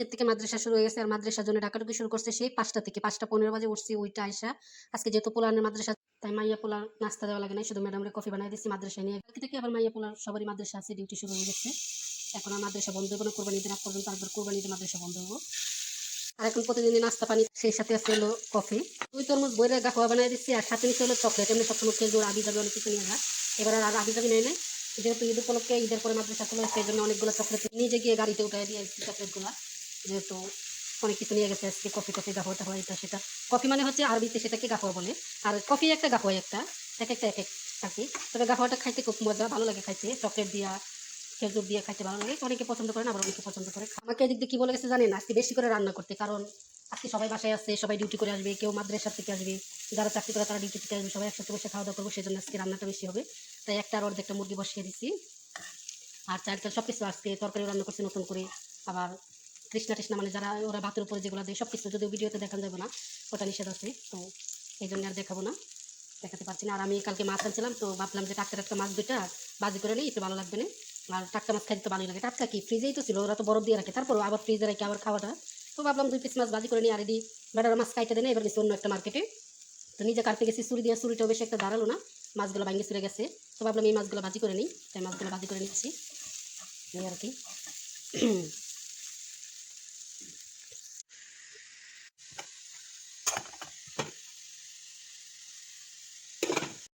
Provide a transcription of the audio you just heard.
এর থেকে মাদ্রাসা শুরু হয়ে গেছে আর মাদ্রাসার জন্য ডাকাডুকি শুরু করছে সেই 5টা থেকে 5টা 15 বাজে উঠছি ওইটা আইসা আজকে যেহেতু পোলানের মাদ্রাসা তাই মাইয়া পোলার নাস্তা দেওয়া লাগে না শুধু ম্যাডামরে কফি বানাই দিচ্ছি মাদ্রাসায় নিয়ে কালকে থেকে আবার মাইয়া পোলার সবারই মাদ্রাসা আছে ডিউটি শুরু হয়ে গেছে এখন আর মাদ্রাসা বন্ধ হবে না কোরবানি দিন আগ পর্যন্ত আরেকবার কোরবানি দিন মাদ্রাসা বন্ধ হবো আর এখন প্রতিদিনই নাস্তা পানি সেই সাথে আছে হলো কফি ওই তরমুজ বইরে গাফা বানাই দিচ্ছি আর সাথে নিচে হলো চকলেট এমনি সবসময় খেজুর আবি যাবে অনেক কিছু নিয়ে যায় এবার আর আবি যাবি নেই নাই যেহেতু ঈদ উপলক্ষে ঈদের পরে মাদ্রাসা খোলা সেই জন্য অনেকগুলো চকলেট নিজে গিয়ে গাড়িতে উঠাই দিয়ে আসছি চকলেটগুলো যেহেতু অনেক কিছু নিয়ে গেছে আজকে কফি টফি গাফাটা হয় এটা সেটা কফি মানে হচ্ছে আরবিতে সেটাকে গাফা বলে আর কফি একটা গাফা একটা এক একটা এক এক আর কি তবে গাফাটা খাইতে খুব মজা ভালো লাগে খাইতে চকলেট দিয়া খেজুর দিয়ে খাইতে ভালো লাগে অনেকে পছন্দ করে না আবার অনেকে পছন্দ করে আমাকে এদিক দিয়ে কি বলে গেছে জানেন আজকে বেশি করে রান্না করতে কারণ আজকে সবাই বাসায় আসছে সবাই ডিউটি করে আসবে কেউ মাদ্রাসা থেকে আসবে যারা চাকরি করে তারা ডিউটি থেকে আসবে সবাই একসাথে বসে খাওয়া দাওয়া করবো সেই জন্য আজকে রান্নাটা বেশি হবে তাই একটা আর অর্ধেকটা মুরগি বসিয়ে দিচ্ছি আর চাল টাল সব কিছু আজকে তরকারি রান্না করছি নতুন করে আবার কৃষ্ণা টিষ্ণা মানে যারা ওরা ভাতের উপরে যেগুলো দেয় সব কিছু যদি ভিডিওতে দেখানো যাবে না ওটা নিষেধ আছে তো এই জন্য আর দেখাবো না দেখাতে পারছি না আর আমি কালকে মাছ আনছিলাম তো ভাবলাম যে টাটকা টাটকা মাছ দুইটা বাজি করে নিই একটু ভালো লাগবে না আর টাটকা মাছ খাইতে তো ভালোই লাগে টাটকা কি ফ্রিজেই তো ছিল ওরা তো বরফ দিয়ে রাখে তারপরও আবার ফ্রিজে রেখে আবার খাওয়াটা তো ভাবলাম 2 পিস মাছ বাজি করে নিই আর এদি বেটার মাছ খাইতে দেয় না এবার গেছি অন্য একটা মার্কেটে তো নিজে কাটতে গেছি ছুরি দিয়ে ছুরিটাও বেশি একটা দাঁড়ালো না মাছগুলো ভাঙে চলে গেছে তো ভাবলাম এই মাছগুলো ভাজি করে নিই তাই মাছগুলো ভাজি করে নিচ্ছি এই আর কি